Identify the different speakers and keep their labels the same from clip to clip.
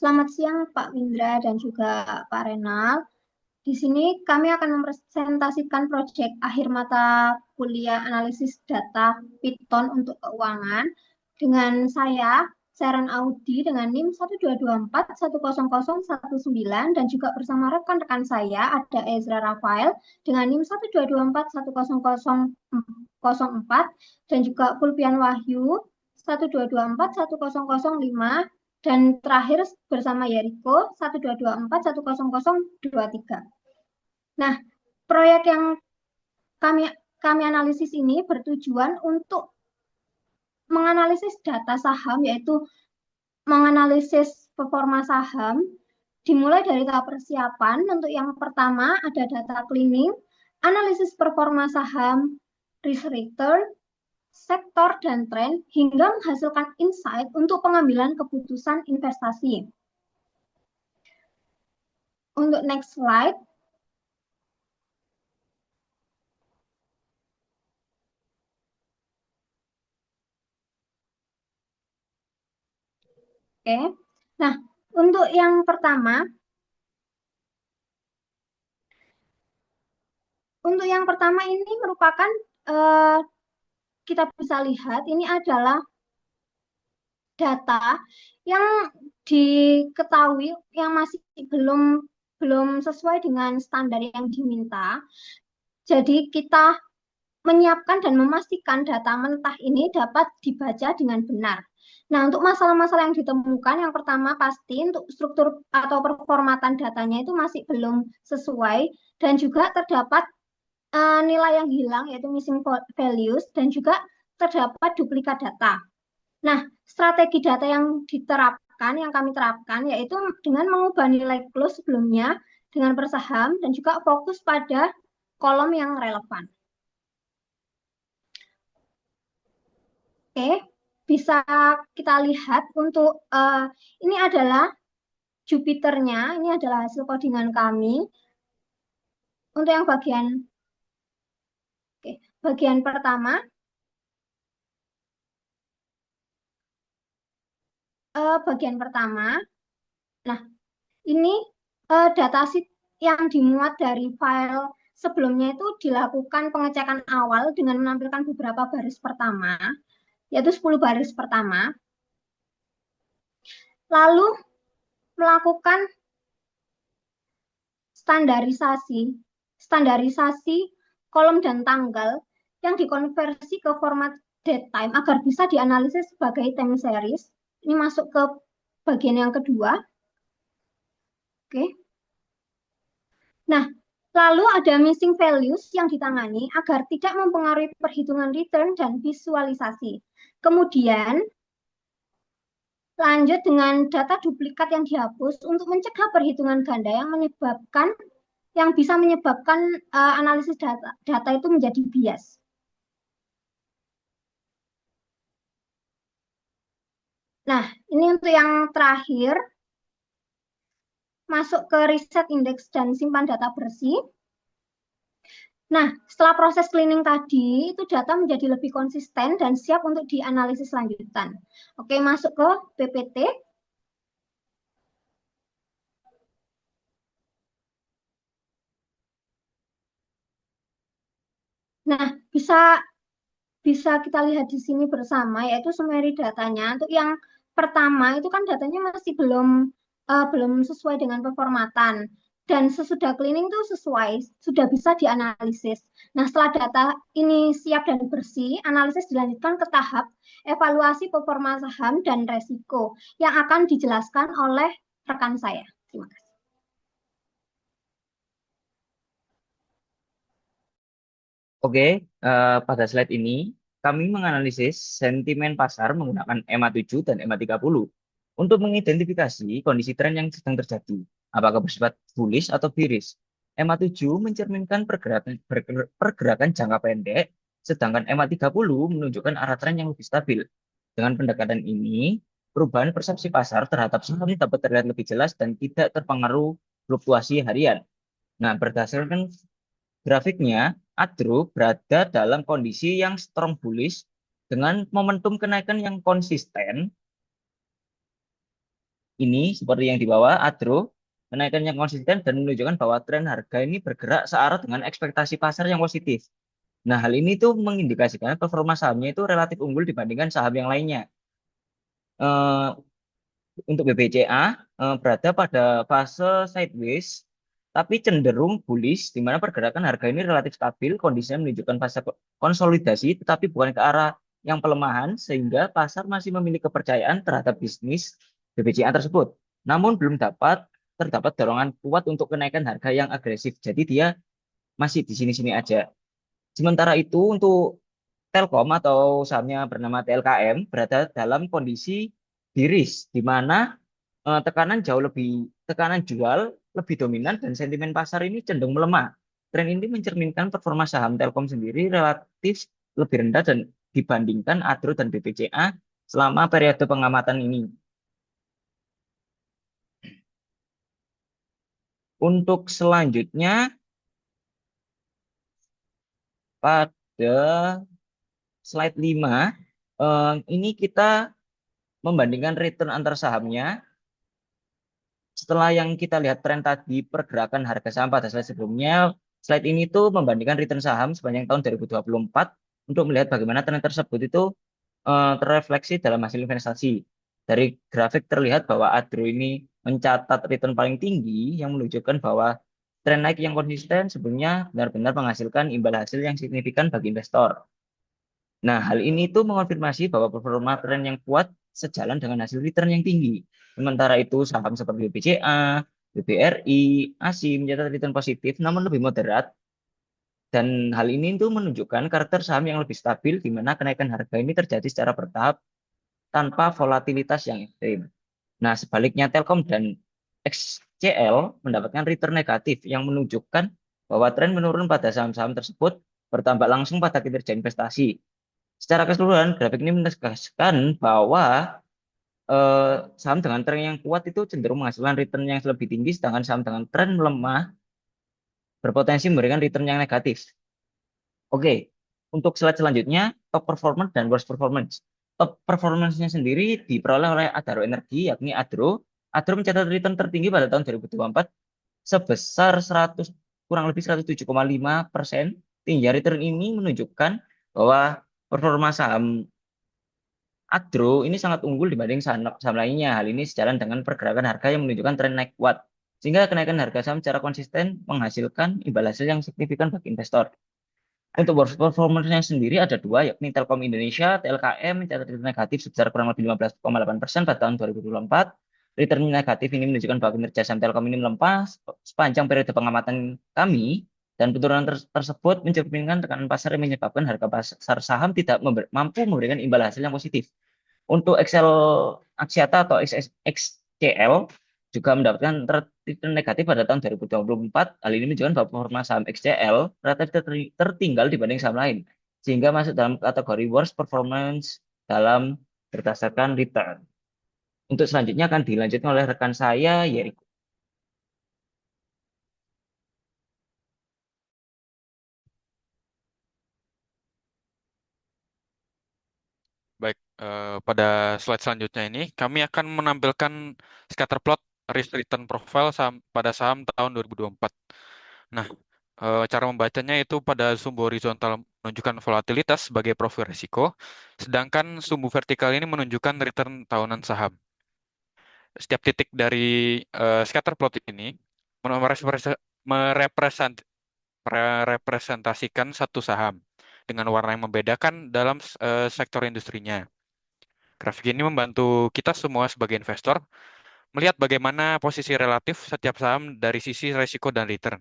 Speaker 1: Selamat siang Pak Windra dan juga Pak Renal. Di sini kami akan mempresentasikan proyek akhir mata kuliah analisis data Python untuk keuangan dengan saya, Seren Audi dengan NIM 122410019 dan juga bersama rekan-rekan saya ada Ezra Rafael dengan NIM 122410004 dan juga Fulvian Wahyu 122410005 dan terakhir bersama Yeriko 122410023. Nah, proyek yang kami kami analisis ini bertujuan untuk menganalisis data saham, yaitu menganalisis performa saham, dimulai dari tahap persiapan. Untuk yang pertama ada data cleaning, analisis performa saham, risk return, sektor dan tren, hingga menghasilkan insight untuk pengambilan keputusan investasi. Untuk next slide, oke. Nah, untuk yang pertama, ini merupakan kita bisa lihat ini adalah data yang diketahui yang masih belum belum sesuai dengan standar yang diminta. Jadi kita menyiapkan dan memastikan data mentah ini dapat dibaca dengan benar. Nah, untuk masalah-masalah yang ditemukan, yang pertama pasti untuk struktur atau performatan datanya itu masih belum sesuai dan juga terdapat nilai yang hilang yaitu missing values dan juga terdapat duplikat data. Nah, strategi data yang diterapkan, yang kami terapkan yaitu dengan mengubah nilai close sebelumnya dengan per saham dan juga fokus pada kolom yang relevan. Oke, bisa kita lihat untuk ini adalah Jupiternya, ini adalah hasil codingan kami. Untuk yang bagian pertama, nah ini datasheet yang dimuat dari file sebelumnya itu dilakukan pengecekan awal dengan menampilkan beberapa baris pertama, yaitu 10 baris pertama. Lalu melakukan standarisasi kolom dan tanggal yang dikonversi ke format datetime agar bisa dianalisis sebagai time series. Ini masuk ke bagian yang kedua. Oke. Nah, lalu ada missing values yang ditangani agar tidak mempengaruhi perhitungan return dan visualisasi. Kemudian, lanjut dengan data duplikat yang dihapus untuk mencegah perhitungan ganda yang bisa menyebabkan analisis data itu menjadi bias. Nah, ini untuk yang terakhir, masuk ke riset indeks dan simpan data bersih. Nah, setelah proses cleaning tadi, itu data menjadi lebih konsisten dan siap untuk dianalisis lanjutan. Oke, masuk ke PPT. Nah, bisa kita lihat di sini bersama, yaitu summary datanya. Untuk yang pertama, itu kan datanya masih belum sesuai dengan performatan. Dan sesudah cleaning itu sesuai, sudah bisa dianalisis. Nah, setelah data ini siap dan bersih, analisis dilanjutkan ke tahap evaluasi performa saham dan resiko yang akan dijelaskan oleh rekan saya. Terima kasih.
Speaker 2: Oke, pada slide ini kami menganalisis sentimen pasar menggunakan EMA 7 dan EMA 30 untuk mengidentifikasi kondisi tren yang sedang terjadi, apakah bersifat bullish atau bearish. EMA 7 mencerminkan pergerakan jangka pendek, sedangkan EMA 30 menunjukkan arah tren yang lebih stabil. Dengan pendekatan ini, perubahan persepsi pasar terhadap saham dapat terlihat lebih jelas dan tidak terpengaruh fluktuasi harian. Nah, berdasarkan grafiknya, Adro berada dalam kondisi yang strong bullish dengan momentum kenaikan yang konsisten ini seperti yang di bawah, Adro, kenaikan yang konsisten dan menunjukkan bahwa tren harga ini bergerak searah dengan ekspektasi pasar yang positif. Nah, hal ini tuh mengindikasikan performa sahamnya itu relatif unggul dibandingkan saham yang lainnya. Eh, untuk BBCA berada pada fase sideways, tapi cenderung bullish, di mana pergerakan harga ini relatif stabil, kondisinya menunjukkan fase konsolidasi, tetapi bukan ke arah yang pelemahan, sehingga pasar masih memiliki kepercayaan terhadap bisnis BBCA tersebut. Namun belum terdapat dorongan kuat untuk kenaikan harga yang agresif. Jadi dia masih di sini-sini aja. Sementara itu untuk Telkom atau sahamnya bernama TLKM berada dalam kondisi bearish, di mana tekanan jual lebih dominan dan sentimen pasar ini cenderung melemah. Tren ini mencerminkan performa saham Telkom sendiri relatif lebih rendah dan dibandingkan Adro dan BPCA selama periode pengamatan ini. Untuk selanjutnya pada slide 5 ini kita membandingkan return antar sahamnya. Setelah yang kita lihat tren tadi pergerakan harga saham pada slide sebelumnya, slide ini tuh membandingkan return saham sepanjang tahun 2024 untuk melihat bagaimana tren tersebut itu terrefleksi dalam hasil investasi. Dari grafik terlihat bahwa Adro ini mencatat return paling tinggi yang menunjukkan bahwa tren naik yang konsisten sebelumnya benar-benar menghasilkan imbal hasil yang signifikan bagi investor. Nah, hal ini itu mengonfirmasi bahwa performa tren yang kuat sejalan dengan hasil return yang tinggi. Sementara itu, saham seperti BBCA, BBRI, ASI mencatat return positif namun lebih moderat. Dan hal ini itu menunjukkan karakter saham yang lebih stabil, di mana kenaikan harga ini terjadi secara bertahap tanpa volatilitas yang ekstrim. Nah, sebaliknya Telkom dan XCL mendapatkan return negatif yang menunjukkan bahwa tren menurun pada saham-saham tersebut bertambah langsung pada kinerja investasi. Secara keseluruhan, grafik ini menegaskan bahwa eh, saham dengan tren yang kuat itu cenderung menghasilkan return yang lebih tinggi, sedangkan saham dengan tren melemah berpotensi memberikan return yang negatif. Oke, untuk slide selanjutnya, top performance dan worst performance. Top performance-nya sendiri diperoleh oleh Adaro Energi, yakni Adro. Adro mencatat return tertinggi pada tahun 2024 sebesar 100, kurang lebih 107,5%. Tinggi return ini menunjukkan bahwa performa saham Adro ini sangat unggul dibanding saham lainnya. Hal ini sejalan dengan pergerakan harga yang menunjukkan tren naik kuat. Sehingga kenaikan harga saham secara konsisten menghasilkan imbal hasil yang signifikan bagi investor. Untuk worst performance-nya sendiri ada dua, yakni Telkom Indonesia, TLKM, mencatat return negatif sebesar kurang lebih 15,8% pada tahun 2024. Return negatif ini menunjukkan bahwa kinerja saham Telkom ini melemah sepanjang periode pengamatan kami, dan penurunan tersebut mencerminkan tekanan pasar yang menyebabkan harga pasar saham tidak mampu memberikan imbal hasil yang positif. Untuk Excel Axiata atau XCL juga mendapatkan return negatif pada tahun 2024. Hal ini menunjukkan bahwa performa saham XCL relatif tertinggal dibanding saham lain, sehingga masuk dalam kategori worst performance dalam berdasarkan return. Untuk selanjutnya akan dilanjutkan oleh rekan saya, Yeriko.
Speaker 3: Baik, pada slide selanjutnya ini kami akan menampilkan scatter plot risk return profile pada saham tahun 2024. Nah, cara membacanya itu pada sumbu horizontal menunjukkan volatilitas sebagai profil risiko, sedangkan sumbu vertikal ini menunjukkan return tahunan saham. Setiap titik dari scatter plot ini merepresent- merepresentasikan satu saham dengan warna yang membedakan dalam sektor industrinya. Grafik ini membantu kita semua sebagai investor melihat bagaimana posisi relatif setiap saham dari sisi risiko dan return.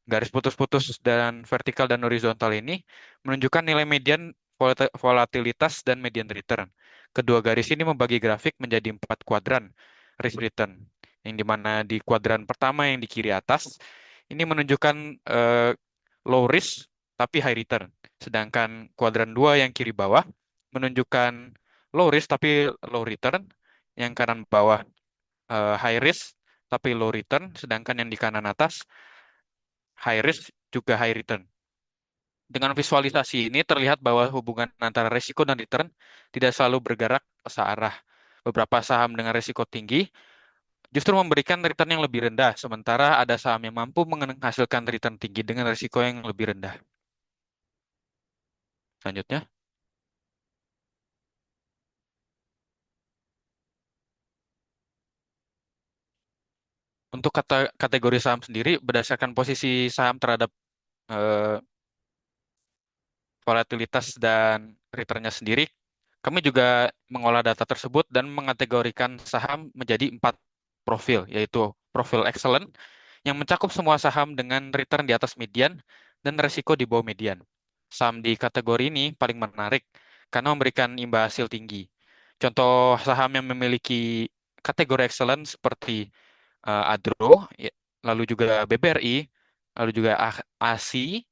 Speaker 3: Garis putus-putus dan vertikal dan horizontal ini menunjukkan nilai median volatilitas dan median return. Kedua garis ini membagi grafik menjadi 4 kuadran risk return, yang dimana di kuadran pertama yang di kiri atas ini menunjukkan low risk tapi high return. Sedangkan kuadran 2 yang kiri bawah menunjukkan low risk tapi low return. Yang kanan bawah high risk tapi low return. Sedangkan yang di kanan atas high risk juga high return. Dengan visualisasi ini terlihat bahwa hubungan antara risiko dan return tidak selalu bergerak searah. Beberapa saham dengan risiko tinggi justru memberikan return yang lebih rendah, sementara ada saham yang mampu menghasilkan return tinggi dengan risiko yang lebih rendah. Selanjutnya, untuk kategori saham sendiri, berdasarkan posisi saham terhadap eh, volatilitas dan returnnya sendiri, kami juga mengolah data tersebut dan mengategorikan saham menjadi 4 profil, yaitu profil excellent, yang mencakup semua saham dengan return di atas median dan risiko di bawah median. Saham di kategori ini paling menarik karena memberikan imbal hasil tinggi. Contoh saham yang memiliki kategori excellent seperti Adro, lalu juga BBRI, lalu juga ASI,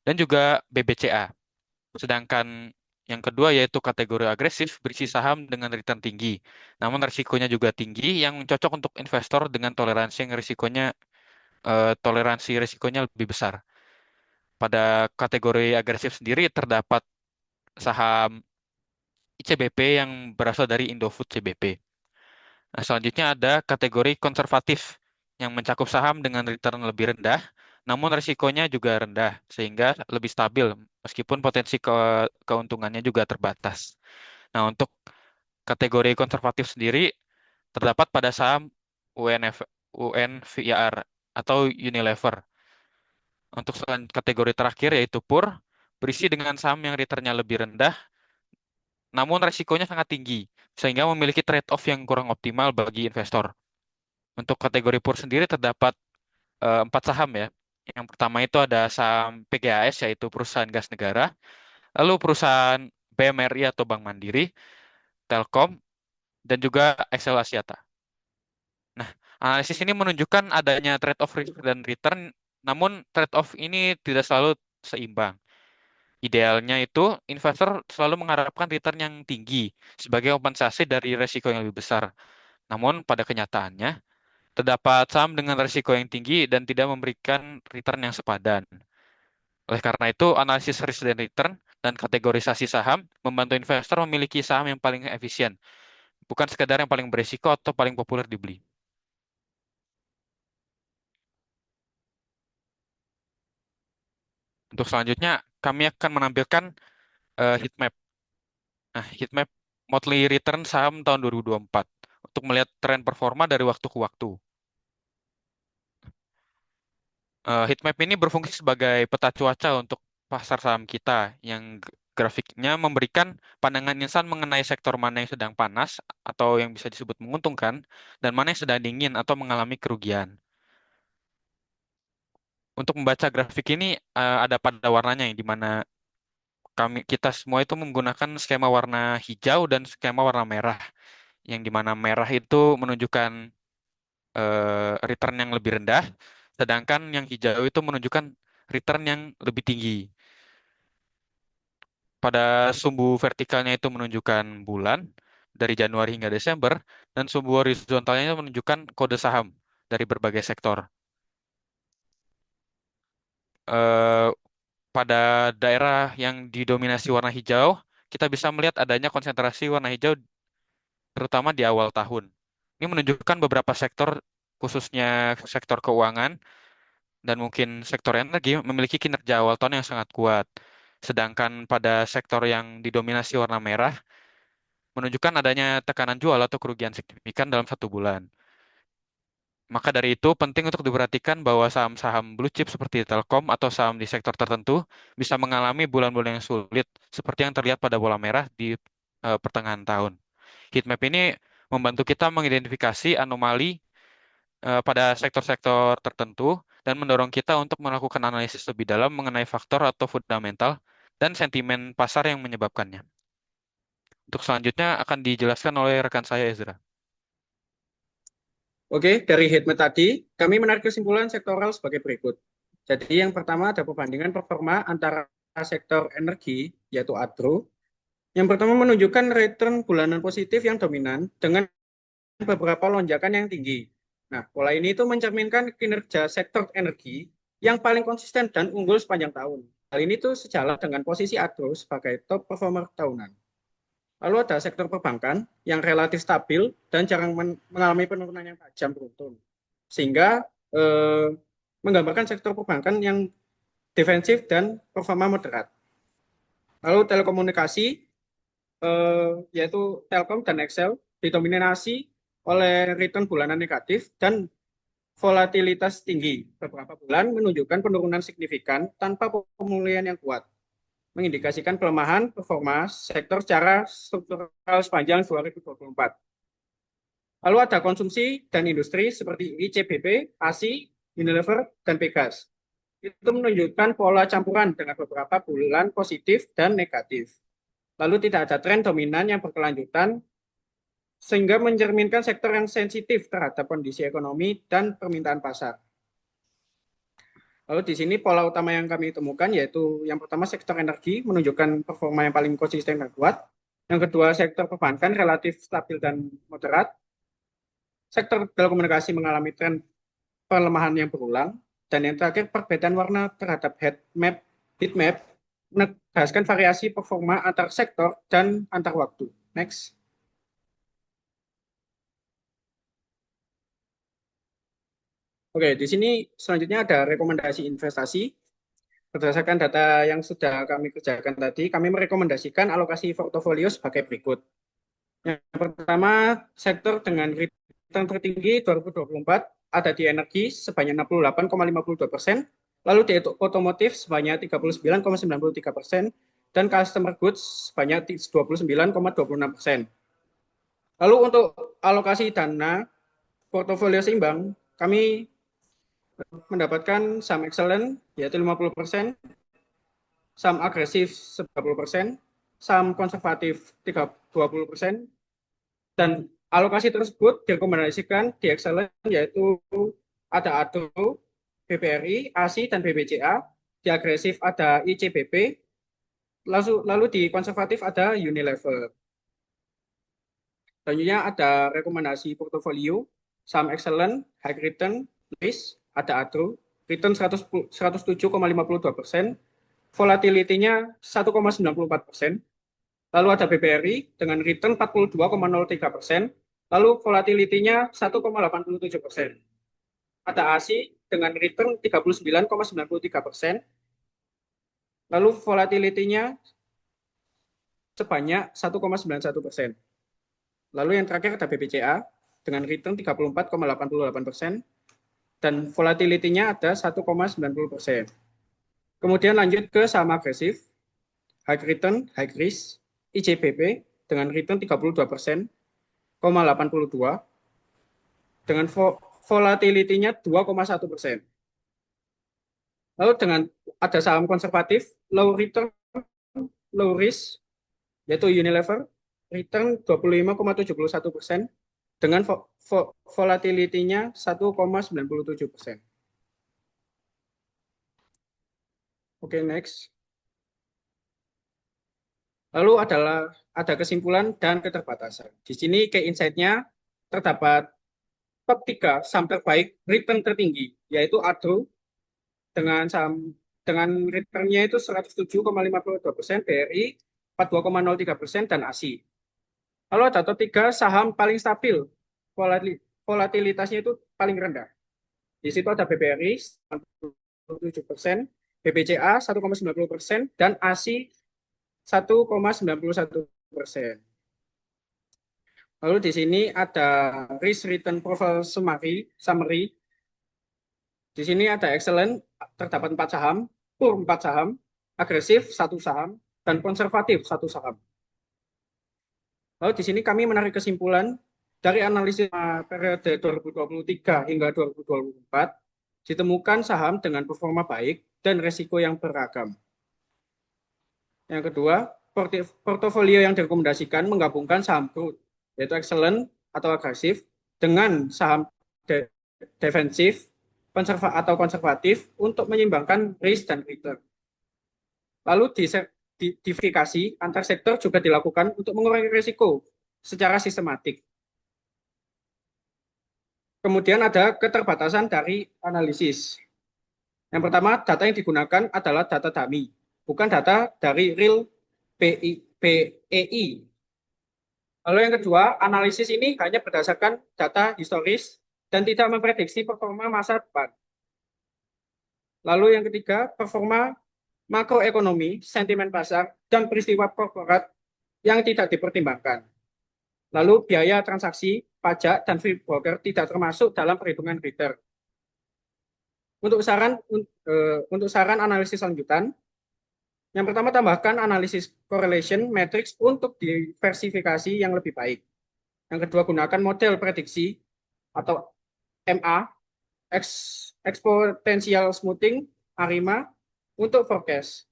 Speaker 3: dan juga BBCA. Sedangkan yang kedua yaitu kategori agresif berisi saham dengan return tinggi. Namun risikonya juga tinggi yang cocok untuk investor dengan toleransi risikonya lebih besar. Pada kategori agresif sendiri terdapat saham ICBP yang berasal dari Indofood CBP. Nah, selanjutnya ada kategori konservatif yang mencakup saham dengan return lebih rendah, namun risikonya juga rendah sehingga lebih stabil meskipun potensi keuntungannya juga terbatas. Nah, untuk kategori konservatif sendiri terdapat pada saham UNVR atau Unilever. Untuk kategori terakhir yaitu PUR, berisi dengan saham yang returnnya lebih rendah, namun risikonya sangat tinggi, sehingga memiliki trade-off yang kurang optimal bagi investor. Untuk kategori PUR sendiri terdapat 4 saham ya. Yang pertama itu ada saham PGAS, yaitu perusahaan gas negara, lalu perusahaan BMRI atau Bank Mandiri, Telkom, dan juga Excel Axiata. Nah, analisis ini menunjukkan adanya trade-off risk dan return, namun trade-off ini tidak selalu seimbang. Idealnya itu investor selalu mengharapkan return yang tinggi sebagai kompensasi dari risiko yang lebih besar. Namun pada kenyataannya, terdapat saham dengan risiko yang tinggi dan tidak memberikan return yang sepadan. Oleh karena itu, analisis risk dan return dan kategorisasi saham membantu investor memiliki saham yang paling efisien, bukan sekadar yang paling berisiko atau paling populer dibeli. Untuk selanjutnya, kami akan menampilkan heat map. Nah, heat map monthly return saham tahun 2024 untuk melihat tren performa dari waktu ke waktu. Heat map ini berfungsi sebagai peta cuaca untuk pasar saham kita yang grafiknya memberikan pandangan insan mengenai sektor mana yang sedang panas atau yang bisa disebut menguntungkan dan mana yang sedang dingin atau mengalami kerugian. Untuk membaca grafik ini ada pada warnanya yang di mana kita semua itu menggunakan skema warna hijau dan skema warna merah, yang di mana merah itu menunjukkan return yang lebih rendah, sedangkan yang hijau itu menunjukkan return yang lebih tinggi. Pada sumbu vertikalnya itu menunjukkan bulan dari Januari hingga Desember, dan sumbu horizontalnya itu menunjukkan kode saham dari berbagai sektor. Eh, Pada daerah yang didominasi warna hijau, kita bisa melihat adanya konsentrasi warna hijau terutama di awal tahun. Ini menunjukkan beberapa sektor, khususnya sektor keuangan dan mungkin sektor energi, memiliki kinerja awal tahun yang sangat kuat. Sedangkan pada sektor yang didominasi warna merah, menunjukkan adanya tekanan jual atau kerugian signifikan dalam 1 bulan. Maka dari itu, penting untuk diperhatikan bahwa saham-saham blue chip seperti Telkom atau saham di sektor tertentu bisa mengalami bulan-bulan yang sulit, seperti yang terlihat pada bola merah di pertengahan tahun. Heatmap ini membantu kita mengidentifikasi anomali pada sektor-sektor tertentu dan mendorong kita untuk melakukan analisis lebih dalam mengenai faktor atau fundamental dan sentimen pasar yang menyebabkannya. Untuk selanjutnya akan dijelaskan oleh rekan saya Ezra.
Speaker 4: Oke, dari heatmap tadi, kami menarik kesimpulan sektoral sebagai berikut. Jadi yang pertama ada perbandingan performa antara sektor energi, yaitu ADRO. Yang pertama menunjukkan return bulanan positif yang dominan dengan beberapa lonjakan yang tinggi. Nah, pola ini itu mencerminkan kinerja sektor energi yang paling konsisten dan unggul sepanjang tahun. Hal ini tuh sejalan dengan posisi ADRO sebagai top performer tahunan. Lalu ada sektor perbankan yang relatif stabil dan jarang mengalami penurunan yang tajam beruntun. Sehingga menggambarkan sektor perbankan yang defensif dan performa moderat. Lalu telekomunikasi, yaitu Telkom dan Excel, didominasi oleh return bulanan negatif dan volatilitas tinggi. Beberapa bulan menunjukkan penurunan signifikan tanpa pemulihan yang kuat, mengindikasikan pelemahan performa sektor secara struktural sepanjang 2024. Lalu ada konsumsi dan industri seperti ICBP, ASI, Unilever, dan Pegas. Itu menunjukkan pola campuran dengan beberapa bulan positif dan negatif. Lalu tidak ada tren dominan yang berkelanjutan, sehingga mencerminkan sektor yang sensitif terhadap kondisi ekonomi dan permintaan pasar. Lalu di sini pola utama yang kami temukan yaitu yang pertama sektor energi menunjukkan performa yang paling konsisten dan kuat. Yang kedua sektor perbankan relatif stabil dan moderat. Sektor telekomunikasi mengalami tren pelemahan yang berulang. Dan yang terakhir perbedaan warna terhadap heat map menegaskan variasi performa antar sektor dan antar waktu. Next. Oke, di sini selanjutnya ada rekomendasi investasi. Berdasarkan data yang sudah kami kerjakan tadi, kami merekomendasikan alokasi portofolio sebagai berikut. Yang pertama, sektor dengan return tertinggi 2024 ada di energi sebanyak 68,52%, lalu di otomotif sebanyak 39,93%, dan customer goods sebanyak 29,26%. Lalu untuk alokasi dana portofolio seimbang, kami mendapatkan saham excellent yaitu 50%, saham agresif 10%, saham konservatif 20%, dan alokasi tersebut direkomendasikan di excellent yaitu ada ADRO, BPRI, ASI, dan BBCA, di agresif ada ICBP, lalu di konservatif ada Unilever. Selanjutnya ada rekomendasi portofolio, saham excellent, high return, risk, ada ADRO, return 107,52%, volatility-nya 1,94%, lalu ada BBRI dengan return 42,03%, lalu volatility-nya 1,87%. Ada ASI dengan return 39,93%, lalu volatility-nya sebanyak 1,91%. Lalu yang terakhir ada BBCA dengan return 34,88%, dan volatility-nya ada 1,90%. Kemudian lanjut ke saham agresif, high return, high risk, ICBP dengan return 32,82%, dengan volatility-nya 2,1%. Lalu dengan ada saham konservatif, low return, low risk, yaitu Unilever, return 25,71%, dengan volatility-nya 1,97%. Oke, next. Lalu ada kesimpulan dan keterbatasan. Di sini key insight-nya terdapat top 3 saham terbaik return tertinggi, yaitu ADRO dengan return-nya itu 107,52%, BRI 42,03%, dan ASI. Lalu ada top 3 saham paling stabil, volatilitasnya itu paling rendah. Di situ ada BBRI 97%, BBCA 1,90%, dan ASI 1,91%. Lalu di sini ada risk return profile summary. Di sini ada excellent, terdapat 4 saham, poor 4 saham, agresif 1 saham, dan konservatif 1 saham. Lalu di sini kami menarik kesimpulan dari analisis periode 2023 hingga 2024, ditemukan saham dengan performa baik dan risiko yang beragam. Yang kedua, portofolio yang direkomendasikan menggabungkan saham growth, yaitu excellent atau agresif, dengan saham defensif atau konservatif untuk menyeimbangkan risk dan return. Lalu diversifikasi antar sektor juga dilakukan untuk mengurangi risiko secara sistematik. Kemudian ada keterbatasan dari analisis. Yang pertama, data yang digunakan adalah data dummy, bukan data dari real PEI. Lalu yang kedua, analisis ini hanya berdasarkan data historis dan tidak memprediksi performa masa depan. Lalu yang ketiga, performa makroekonomi, sentimen pasar, dan peristiwa korporat yang tidak dipertimbangkan. Lalu biaya transaksi, pajak, dan fee broker tidak termasuk dalam perhitungan reader. Untuk saran analisis lanjutan, yang pertama tambahkan analisis correlation matrix untuk diversifikasi yang lebih baik. Yang kedua gunakan model prediksi atau MA, exponential smoothing, ARIMA untuk forecast.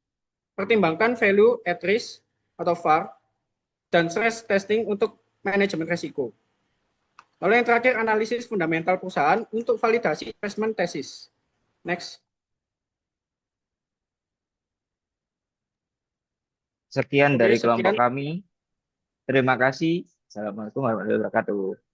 Speaker 4: Pertimbangkan value at risk atau VAR dan stress testing untuk manajemen risiko. Lalu yang terakhir analisis fundamental perusahaan untuk validasi investment thesis. Next.
Speaker 2: Sekian
Speaker 4: Oke,
Speaker 2: dari kelompok
Speaker 4: sekian.
Speaker 2: kami. Terima kasih. Assalamualaikum warahmatullahi wabarakatuh.